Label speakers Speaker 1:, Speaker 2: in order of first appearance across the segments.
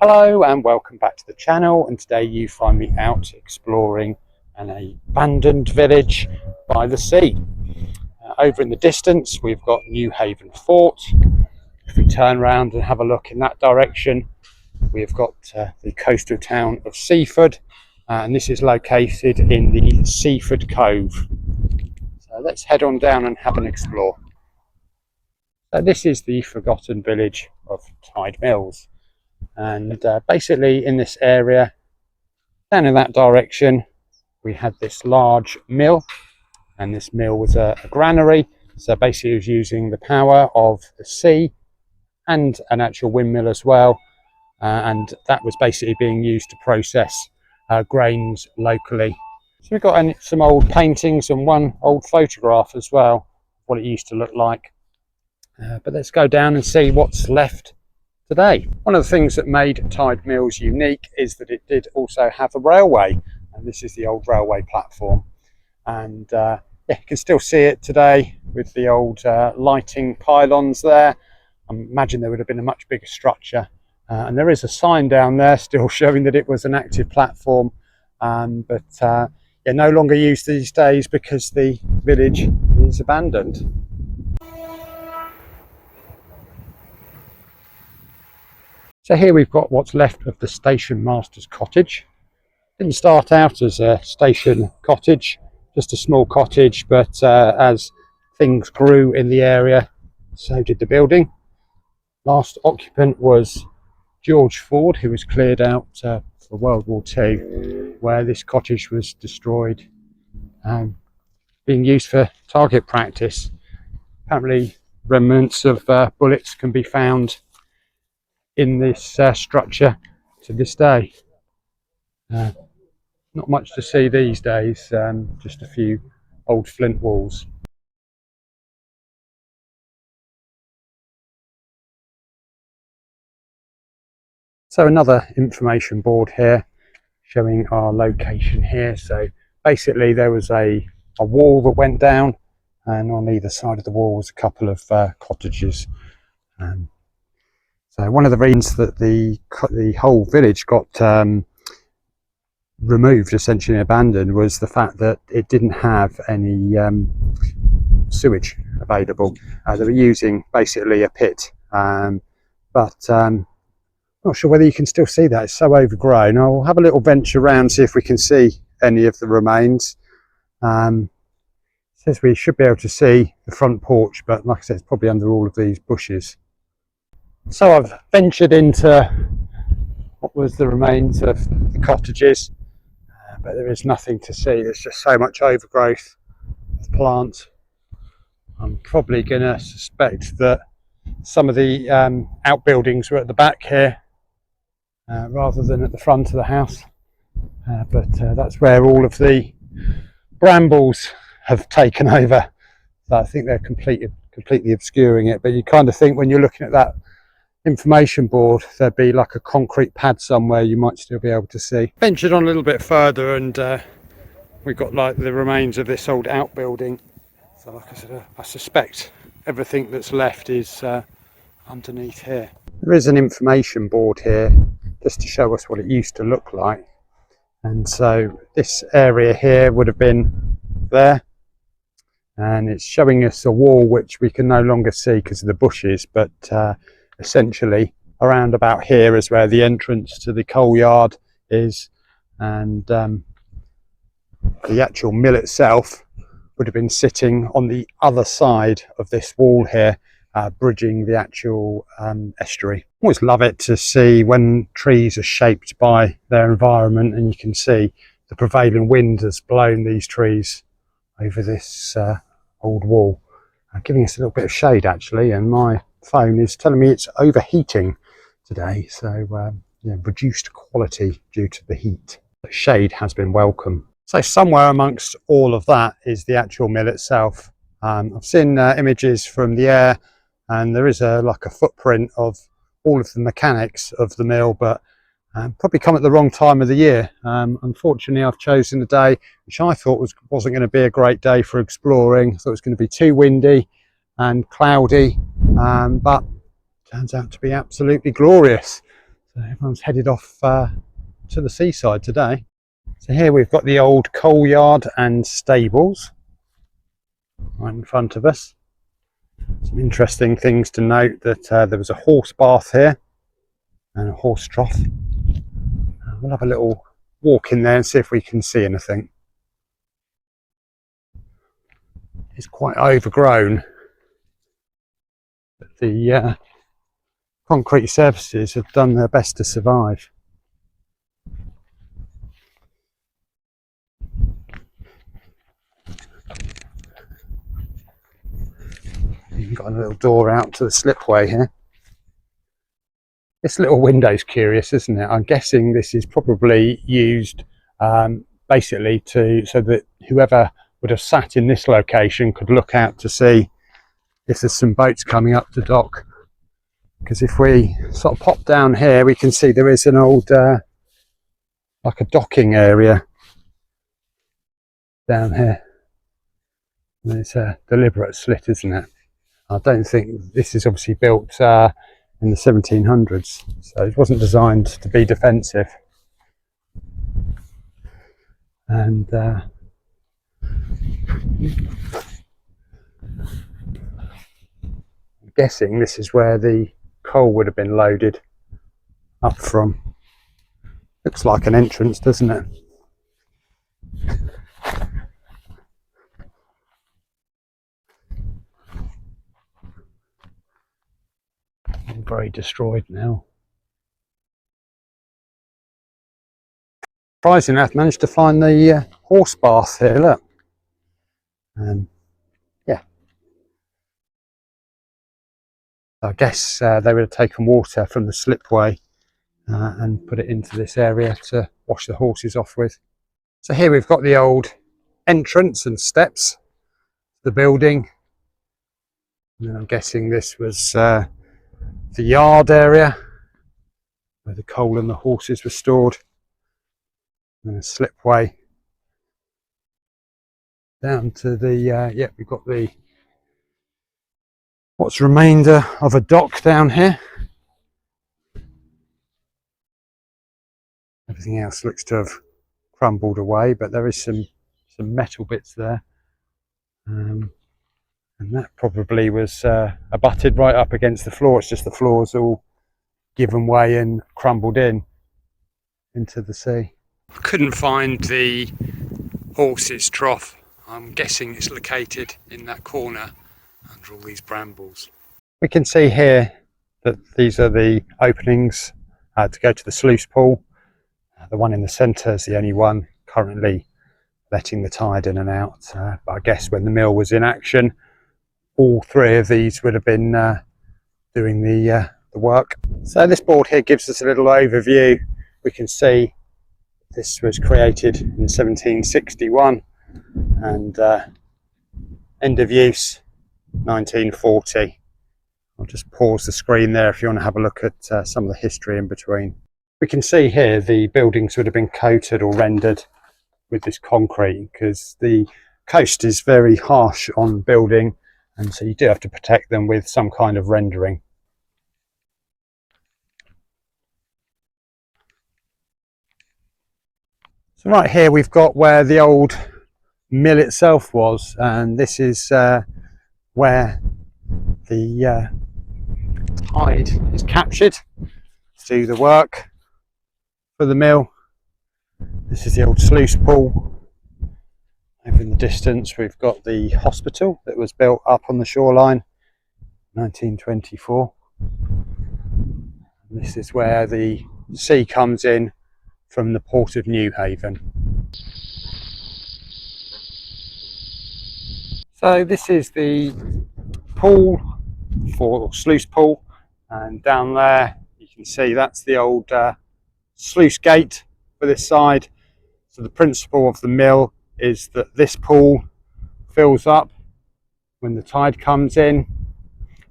Speaker 1: Hello and welcome back to the channel, and today you find me out exploring an abandoned village by the sea. Over in the distance we've got New Haven Fort. If we turn around and have a look in that direction, we've got the coastal town of Seaford, and this is located in the Seaford Cove. So let's head on down and have an explore. So this is the forgotten village of Tide Mills. And basically in this area, down in that direction, we had this large mill, and this mill was a granary. So basically it was using the power of the sea and an actual windmill as well. And that was basically being used to process grains locally. So we've got some old paintings and one old photograph as well, what it used to look like. But let's go down and see what's left today. One of the things that made Tide Mills unique is that it did also have a railway, and this is the old railway platform, and yeah, you can still see it today with the old lighting pylons there. I imagine there would have been a much bigger structure, and there is a sign down there still showing that it was an active platform, but yeah, no longer used these days because the village is abandoned. So here we've got what's left of the station master's cottage. Didn't start out as a station cottage, just a small cottage, but as things grew in the area, so did the building. Last occupant was George Ford, who was cleared out for World War II, where this cottage was destroyed, being used for target practice. Apparently remnants of bullets can be found in this structure to this day. Not much to see these days, just a few old flint walls. So another information board here showing our location here. So basically there was a wall that went down, and on either side of the wall was a couple of cottages. So one of the reasons that the whole village got removed, essentially abandoned, was the fact that it didn't have any sewage available. They were using basically a pit, but not sure whether you can still see that. It's so overgrown. I'll have a little venture around, see if we can see any of the remains. It says we should be able to see the front porch, but like I said, it's probably under all of these bushes. So I've ventured into what was the remains of the cottages, but there is nothing to see. There's just so much overgrowth of plants. I'm probably going to suspect that some of the outbuildings were at the back here rather than at the front of the house, but that's where all of the brambles have taken over. So I think they're completely obscuring it, but you kind of think when you're looking at that information board there'd be like a concrete pad somewhere you might still be able to see. Ventured on a little bit further, and we've got like the remains of this old outbuilding. So like I said, I suspect everything that's left is underneath here. There is an information board here just to show us what it used to look like, and so this area here would have been there, and it's showing us a wall which we can no longer see because of the bushes, but essentially around about here is where the entrance to the coal yard is, and the actual mill itself would have been sitting on the other side of this wall here, bridging the actual estuary. Always love it to see when trees are shaped by their environment, and you can see the prevailing wind has blown these trees over this old wall, giving us a little bit of shade actually, and my phone is telling me it's overheating today, so yeah, reduced quality due to the heat. The shade has been welcome. So somewhere amongst all of that is the actual mill itself. I've seen images from the air, and there is like a footprint of all of the mechanics of the mill, but probably come at the wrong time of the year. Unfortunately I've chosen a day which I thought wasn't going to be a great day for exploring. I thought it was going to be too windy and cloudy, but turns out to be absolutely glorious. So everyone's headed off to the seaside today. So here we've got the old coal yard and stables right in front of us. Some interesting things to note, that there was a horse bath here and a horse trough. We'll have a little walk in there and see if we can see anything. It's quite overgrown, but the concrete surfaces have done their best to survive. You've got a little door out to the slipway here. This little window's curious, isn't it? I'm guessing this is probably used basically so that whoever would have sat in this location could look out to see if there's some boats coming up to dock. Because if we sort of pop down here, we can see there is an old like a docking area down here. And it's a deliberate slit, isn't it? I don't think this is obviously built in the 1700s, so it wasn't designed to be defensive. And I'm guessing this is where the coal would have been loaded up from. Looks like an entrance, doesn't it? Very destroyed now. Surprisingly, I've managed to find the horse bath here. Look, yeah. I guess they would have taken water from the slipway and put it into this area to wash the horses off with. So here we've got the old entrance and steps to the building. And I'm guessing this was the yard area where the coal and the horses were stored, and a slipway down to the we've got the what's remainder of a dock down here. Everything else looks to have crumbled away, but there is some metal bits there, and that probably was abutted right up against the floor. It's just the floor's all given way and crumbled into the sea. I couldn't find the horse's trough. I'm guessing it's located in that corner under all these brambles. We can see here that these are the openings to go to the sluice pool. The one in the centre is the only one currently letting the tide in and out, but I guess when the mill was in action, all three of these would have been doing the work. So this board here gives us a little overview. We can see this was created in 1761 and end of use 1940. I'll just pause the screen there if you want to have a look at some of the history in between. We can see here the buildings would have been coated or rendered with this concrete because the coast is very harsh on building, and so you do have to protect them with some kind of rendering. So right here we've got where the old mill itself was, and this is where the tide is captured to do the work for the mill. This is the old sluice pool. Over in the distance we've got the hospital that was built up on the shoreline, 1924. And this is where the sea comes in from the port of Newhaven. So this is the pool for sluice pool, and down there you can see that's the old sluice gate for this side. So the principle of the mill is that this pool fills up when the tide comes in,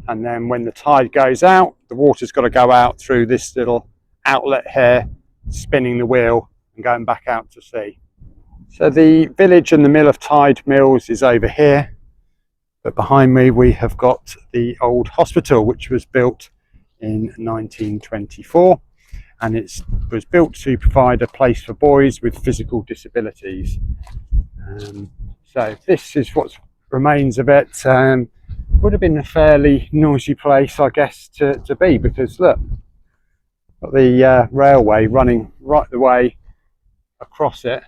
Speaker 1: and then when the tide goes out, the water's got to go out through this little outlet here, spinning the wheel and going back out to sea. So the village and the mill of Tide Mills is over here, but behind me we have got the old hospital, which was built in 1924, and it was built to provide a place for boys with physical disabilities. So this is what remains of it. Would have been a fairly noisy place, I guess, to be, because look, got the railway running right the way across it.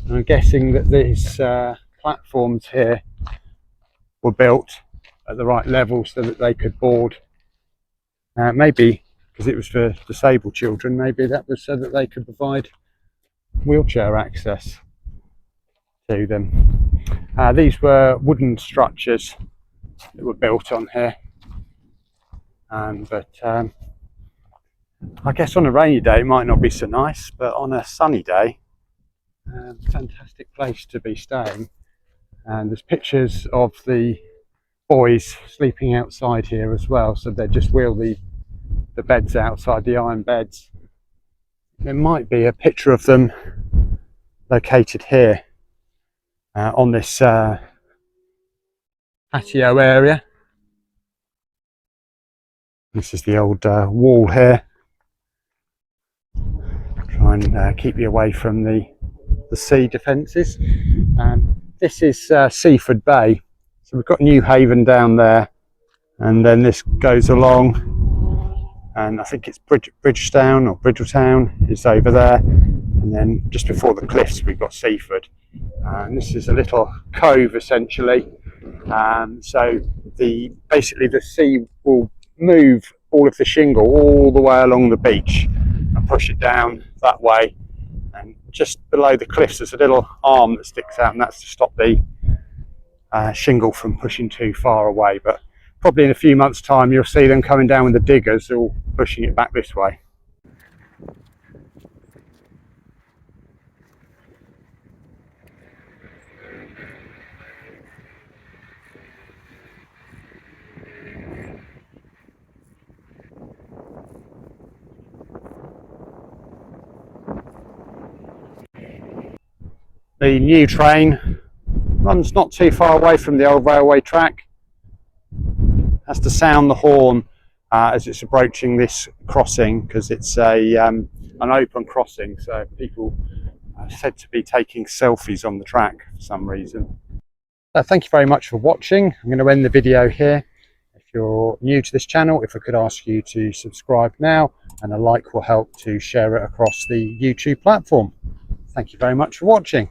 Speaker 1: And I'm guessing that these platforms here were built at the right level so that they could board. Maybe because it was for disabled children, maybe that was so that they could provide wheelchair access to them. These were wooden structures that were built on here, but I guess on a rainy day it might not be so nice, but on a sunny day, fantastic place to be staying. And there's pictures of the boys sleeping outside here as well, so they just wheel the beds outside, the iron beds. There might be a picture of them located here on this patio area. This is the old wall here. Try and keep you away from the sea defences. This is Seaford Bay, so we've got New Haven down there, and then this goes along, and I think it's Bridgetown or Bridgetown is over there, and then just before the cliffs we've got Seaford, and this is a little cove essentially. So basically the sea will move all of the shingle all the way along the beach and push it down that way, and just below the cliffs there's a little arm that sticks out, and that's to stop the shingle from pushing too far away. But probably in a few months' time you'll see them coming down with the diggers, all pushing it back this way. The new train runs not too far away from the old railway track. Has to sound the horn as it's approaching this crossing, because it's an open crossing, so people are said to be taking selfies on the track for some reason. Thank you very much for watching. I'm going to end the video here. If you're new to this channel, if I could ask you to subscribe now, and a like will help to share it across the YouTube platform. Thank you very much for watching.